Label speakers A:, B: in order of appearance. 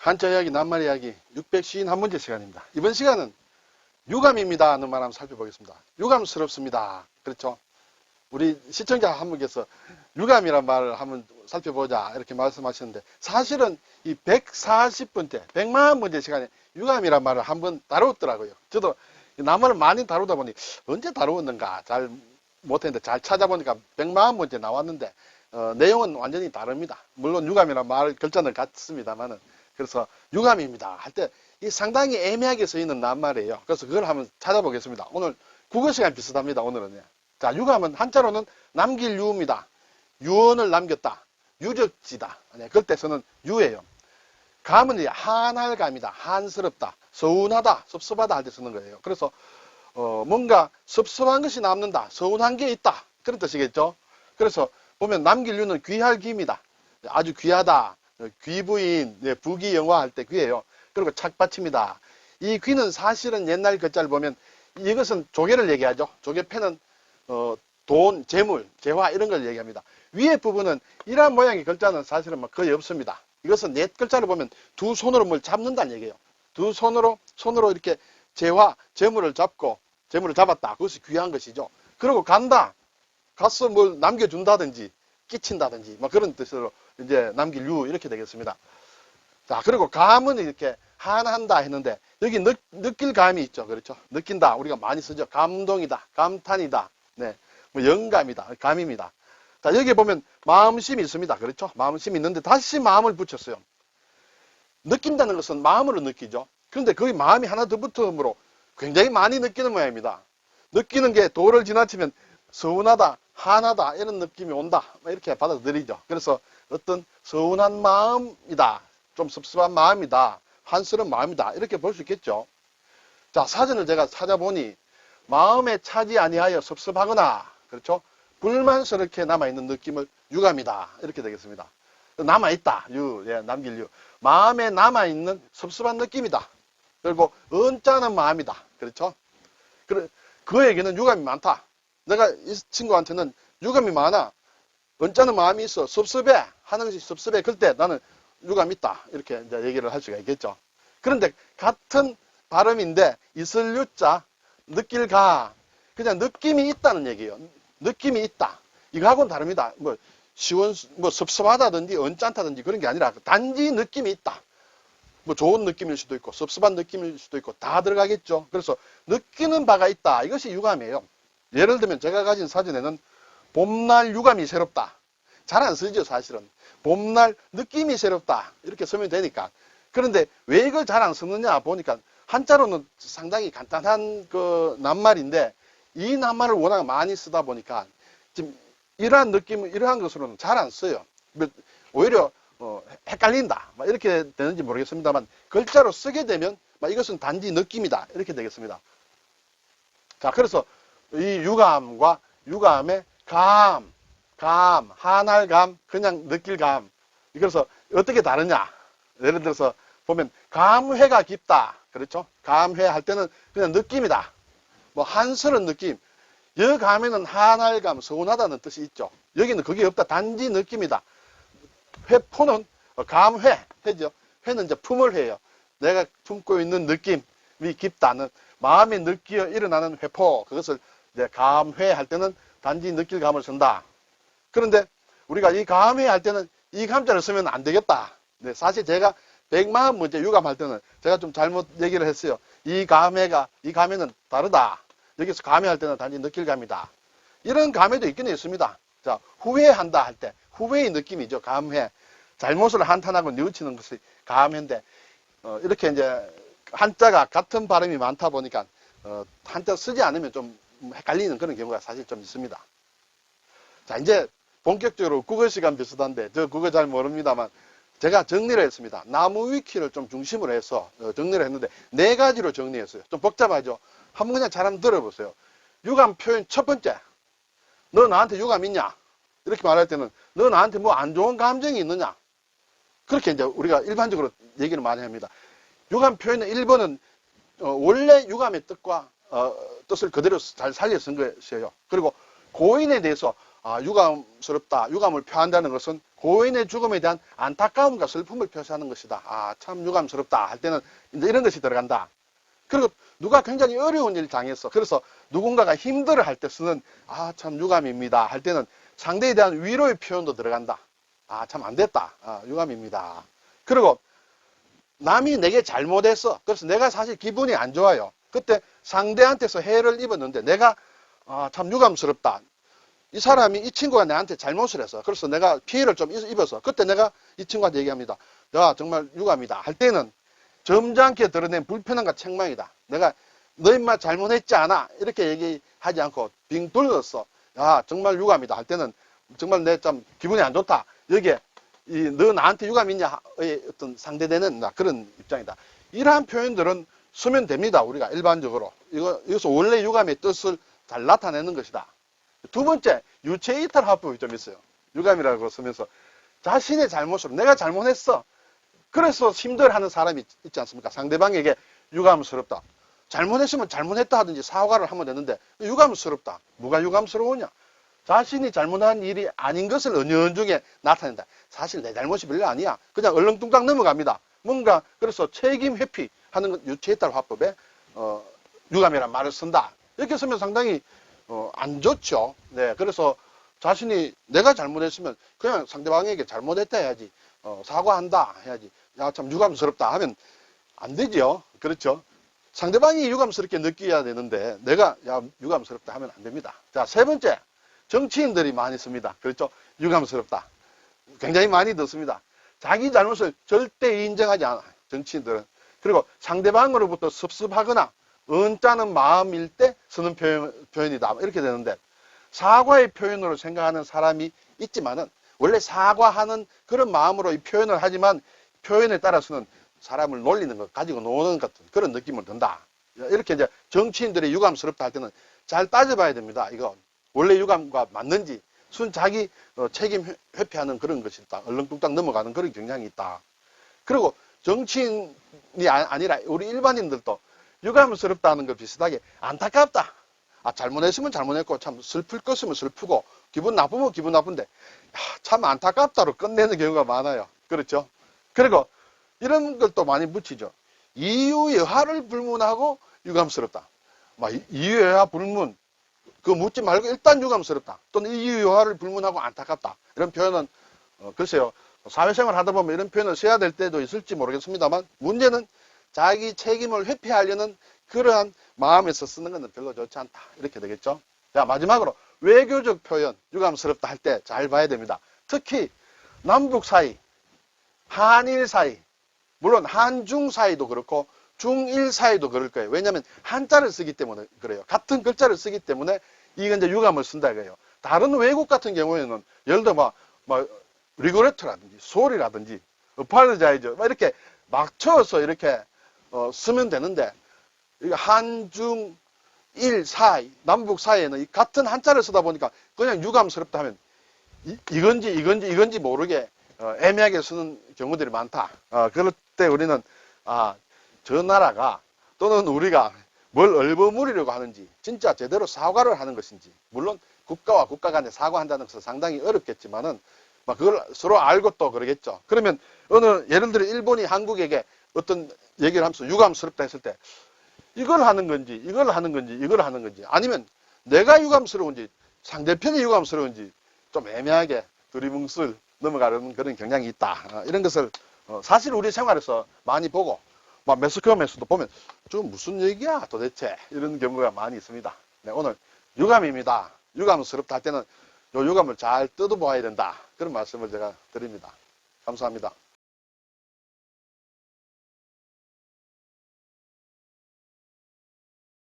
A: 한자 이야기, 낱말 이야기 651문제 시간입니다. 이번 시간은 유감입니다 하는 말 한번 살펴보겠습니다. 유감스럽습니다. 그렇죠? 우리 시청자 한 분께서 유감이란 말을 한번 살펴보자 이렇게 말씀하셨는데, 사실은 이 140번째, 100만 문제 시간에 유감이란 말을 한번 다루었더라고요. 저도 낱말을 많이 다루다 보니 언제 다루었는가 잘 못했는데, 잘 찾아보니까 100만 문제 나왔는데 내용은 완전히 다릅니다. 물론 유감이란 말 글자는 같습니다만은. 그래서 유감입니다 할 때 이 상당히 애매하게 쓰이는 낱말이에요. 그래서 그걸 한번 찾아보겠습니다. 오늘 국어 시간 비슷합니다. 오늘은요. 자, 유감은 한자로는 남길 유입니다. 유언을 남겼다. 유적지다. 네, 그럴 때 쓰는 유예요. 감은 이제 한할감이다. 한스럽다. 서운하다. 섭섭하다 할 때 쓰는 거예요. 그래서 뭔가 섭섭한 것이 남는다. 서운한 게 있다. 그런 뜻이겠죠. 그래서 보면 남길 유는 귀할 귀입니다. 아주 귀하다. 귀부인, 네, 부귀영화 할 때 귀예요. 그리고 착받침이다. 이 귀는 사실은 옛날 글자를 보면 이것은 조개를 얘기하죠. 조개패는 돈, 재물, 재화 이런 걸 얘기합니다. 위에 부분은 이러한 모양의 글자는 사실은 거의 없습니다. 이것은 옛 글자를 보면 두 손으로 뭘 잡는다는 얘기예요. 두 손으로 이렇게 재화, 재물을 잡고 재물을 잡았다. 그것이 귀한 것이죠. 그리고 간다. 가서 뭘 남겨준다든지 끼친다든지 그런 뜻으로 이제 남길 유 이렇게 되겠습니다. 자, 그리고 감은 이렇게 한한다 했는데 여기 느낄 감이 있죠. 그렇죠? 느낀다. 우리가 많이 쓰죠. 감동이다. 감탄이다. 네. 영감이다. 감입니다. 자, 여기 보면 마음심이 있습니다. 그렇죠? 마음심이 있는데 다시 마음을 붙였어요. 느낀다는 것은 마음으로 느끼죠. 그런데 거기 마음이 하나 더 붙음으로 굉장히 많이 느끼는 모양입니다. 느끼는 게 도를 지나치면 서운하다, 한하다 이런 느낌이 온다. 이렇게 받아들이죠. 그래서 어떤 서운한 마음이다. 좀 섭섭한 마음이다. 한스러운 마음이다. 이렇게 볼 수 있겠죠. 자, 사전을 제가 찾아보니 마음에 차지 아니하여 섭섭하거나, 그렇죠? 불만스럽게 남아있는 느낌을 유감이다. 이렇게 되겠습니다. 남아있다. 예, 남길 유. 마음에 남아있는 섭섭한 느낌이다. 그리고 언짢은 마음이다. 그렇죠? 그에게는 유감이 많다. 내가 이 친구한테는 유감이 많아. 언짢은 마음이 있어. 섭섭해. 하는 것이 섭섭해. 그럴 때 나는 유감 있다. 이렇게 이제 얘기를 할 수가 있겠죠. 그런데 같은 발음인데 있을 유자, 느낄 가, 그냥 느낌이 있다는 얘기예요. 느낌이 있다. 이거하고는 다릅니다. 섭섭하다든지 언짢다든지 그런 게 아니라 단지 느낌이 있다. 좋은 느낌일 수도 있고 섭섭한 느낌일 수도 있고 다 들어가겠죠. 그래서 느끼는 바가 있다. 이것이 유감이에요. 예를 들면 제가 가진 사전에는 봄날 유감이 새롭다. 잘 안 쓰죠, 사실은. 봄날 느낌이 새롭다. 이렇게 쓰면 되니까. 그런데 왜 이걸 잘 안 쓰느냐 보니까 한자로는 상당히 간단한 낱말인데 이 낱말을 워낙 많이 쓰다 보니까 지금 이러한 느낌, 이러한 것으로는 잘 안 써요. 오히려 헷갈린다. 이렇게 되는지 모르겠습니다만 글자로 쓰게 되면 이것은 단지 느낌이다. 이렇게 되겠습니다. 자, 그래서 이 유감과 유감의 감, 한할감, 그냥 느낄 감. 그래서 어떻게 다르냐? 예를 들어서 보면 감회가 깊다. 그렇죠? 감회 할 때는 그냥 느낌이다. 한스러운 느낌. 여감에는 한할감, 서운하다는 뜻이 있죠. 여기는 그게 없다. 단지 느낌이다. 회포는 감회, 회죠. 회는 이제 품을 회예요. 내가 품고 있는 느낌이 깊다는 마음에 느끼어 일어나는 회포. 그것을 이제 감회 할 때는 단지 느낄 감을 쓴다. 그런데 우리가 이 감회 할 때는 이 감자를 쓰면 안 되겠다. 네, 사실 제가 100만 문제 유감할 때는 제가 좀 잘못 얘기를 했어요. 이 감회는 다르다. 여기서 감회할 때는 단지 느낄 감이다. 이런 감회도 있긴 있습니다. 자, 후회한다 할 때, 후회의 느낌이죠. 감회. 잘못을 한탄하고 뉘우치는 것이 감회인데, 이렇게 이제 한자가 같은 발음이 많다 보니까, 한자 쓰지 않으면 좀 헷갈리는 그런 경우가 사실 좀 있습니다. 자, 이제 본격적으로 국어 시간 비슷한데, 저 국어 잘 모릅니다만, 제가 정리를 했습니다. 나무 위키를 좀 중심으로 해서 정리를 했는데, 4가지로 정리했어요. 좀 복잡하죠? 한번 그냥 잘 한번 들어보세요. 유감 표현 첫 번째. 너 나한테 유감 있냐? 이렇게 말할 때는, 너 나한테 안 좋은 감정이 있느냐? 그렇게 이제 우리가 일반적으로 얘기를 많이 합니다. 유감 표현의 1번은 원래 유감의 뜻과 뜻을 그대로 잘 살려 쓴 것이에요. 그리고 고인에 대해서 유감스럽다, 유감을 표한다는 것은 고인의 죽음에 대한 안타까움과 슬픔을 표시하는 것이다. 참 유감스럽다 할 때는 이제 이런 것이 들어간다. 그리고 누가 굉장히 어려운 일을 당했어. 그래서 누군가가 힘들어 할 때 쓰는 참 유감입니다 할 때는 상대에 대한 위로의 표현도 들어간다. 참 안 됐다. 유감입니다. 그리고 남이 내게 잘못했어. 그래서 내가 사실 기분이 안 좋아요. 그때 상대한테서 해를 입었는데 내가 참 유감스럽다. 이 사람이, 이 친구가 나한테 잘못을 했어. 그래서 내가 피해를 좀 입어서 그때 내가 이 친구한테 얘기합니다. 야, 정말 유감이다 할 때는 점잖게 드러낸 불편함과 책망이다. 내가 너 인마 잘못했지 않아 이렇게 얘기하지 않고 빙 돌렸어. 야, 정말 유감이다 할 때는 정말 내 좀 기분이 안 좋다. 여기에 너 나한테 유감 있냐의 어떤 상대되는 그런 입장이다. 이러한 표현들은 쓰면 됩니다. 우리가 일반적으로 이것은 원래 유감의 뜻을 잘 나타내는 것이다. 두 번째, 유체 이탈 화법이 좀 있어요. 유감이라고 쓰면서 자신의 잘못으로 내가 잘못했어. 그래서 힘들어하는 사람이 있지 않습니까? 상대방에게 유감스럽다. 잘못했으면 잘못했다 하든지 사과를 하면 되는데 유감스럽다. 뭐가 유감스러우냐? 자신이 잘못한 일이 아닌 것을 은연중에 나타낸다. 사실 내 잘못이 별로 아니야. 그냥 얼렁뚱땅 넘어갑니다. 뭔가 그래서 책임 회피하는 것 유체 이탈 화법에 유감이란 말을 쓴다. 이렇게 쓰면 상당히 안 좋죠. 네, 그래서 자신이 내가 잘못했으면 그냥 상대방에게 잘못했다 해야지. 사과한다 해야지. 야, 참 유감스럽다 하면 안 되죠. 그렇죠. 상대방이 유감스럽게 느껴야 되는데 내가 야, 유감스럽다 하면 안 됩니다. 자, 세 번째. 정치인들이 많이 씁니다. 그렇죠. 유감스럽다. 굉장히 많이 듣습니다. 자기 잘못을 절대 인정하지 않아요. 정치인들은. 그리고 상대방으로부터 섭섭하거나 언짢은 마음일 때 쓰는 표현이다. 이렇게 되는데 사과의 표현으로 생각하는 사람이 있지만은 원래 사과하는 그런 마음으로 이 표현을 하지만 표현에 따라서는 사람을 놀리는 것, 가지고 노는 것 같은 그런 느낌을 든다. 이렇게 이제 정치인들이 유감스럽다 할 때는 잘 따져봐야 됩니다. 이거 원래 유감과 맞는지 자기 책임 회피하는 그런 것이 있다. 얼렁뚱땅 넘어가는 그런 경향이 있다. 그리고 정치인이 아니라 우리 일반인들도 유감스럽다는 거 비슷하게 안타깝다. 잘못했으면 잘못했고 참 슬플 것이면 슬프고 기분 나쁘면 기분 나쁜데 참 안타깝다로 끝내는 경우가 많아요. 그렇죠? 그리고 이런 것도 많이 붙이죠. 이유여하를 불문하고 유감스럽다. 이유여하 불문 그거 묻지 말고 일단 유감스럽다. 또는 이유여하를 불문하고 안타깝다. 이런 표현은 글쎄요. 사회생활 하다 보면 이런 표현을 써야 될 때도 있을지 모르겠습니다만 문제는 자기 책임을 회피하려는 그러한 마음에서 쓰는 것은 별로 좋지 않다. 이렇게 되겠죠. 자, 마지막으로 외교적 표현 유감스럽다 할 때 잘 봐야 됩니다. 특히 남북 사이, 한일 사이, 물론 한중 사이도 그렇고 중일 사이도 그럴 거예요. 왜냐하면 한자를 쓰기 때문에 그래요. 같은 글자를 쓰기 때문에 이건 이제 유감을 쓴다 이거예요. 다른 외국 같은 경우에는 예를 들어 리그레트라든지 소리라든지 어팔로자이저 이렇게 맞춰서 이렇게 쓰면 되는데 한중 일 사이 남북 사이에는 같은 한자를 쓰다 보니까 그냥 유감스럽다 하면 이건지 모르게 애매하게 쓰는 경우들이 많다. 그럴 때 우리는 저 나라가 또는 우리가 뭘 얼버무리려고 하는지 진짜 제대로 사과를 하는 것인지 물론 국가와 국가 간에 사과한다는 것은 상당히 어렵겠지만은 그걸 서로 알고 또 그러겠죠. 그러면 예를 들어 일본이 한국에게 어떤 얘기를 하면서 유감스럽다 했을 때 이걸 하는 건지 이걸 하는 건지 아니면 내가 유감스러운지 상대편이 유감스러운지 좀 애매하게 두리뭉술 넘어가는 그런 경향이 있다. 이런 것을 사실 우리 생활에서 많이 보고 매스컴에서도 보면 좀 무슨 얘기야 도대체 이런 경우가 많이 있습니다. 네, 오늘 유감입니다. 유감스럽다 할 때는 이 유감을 잘 뜯어보아야 된다. 그런 말씀을 제가 드립니다. 감사합니다.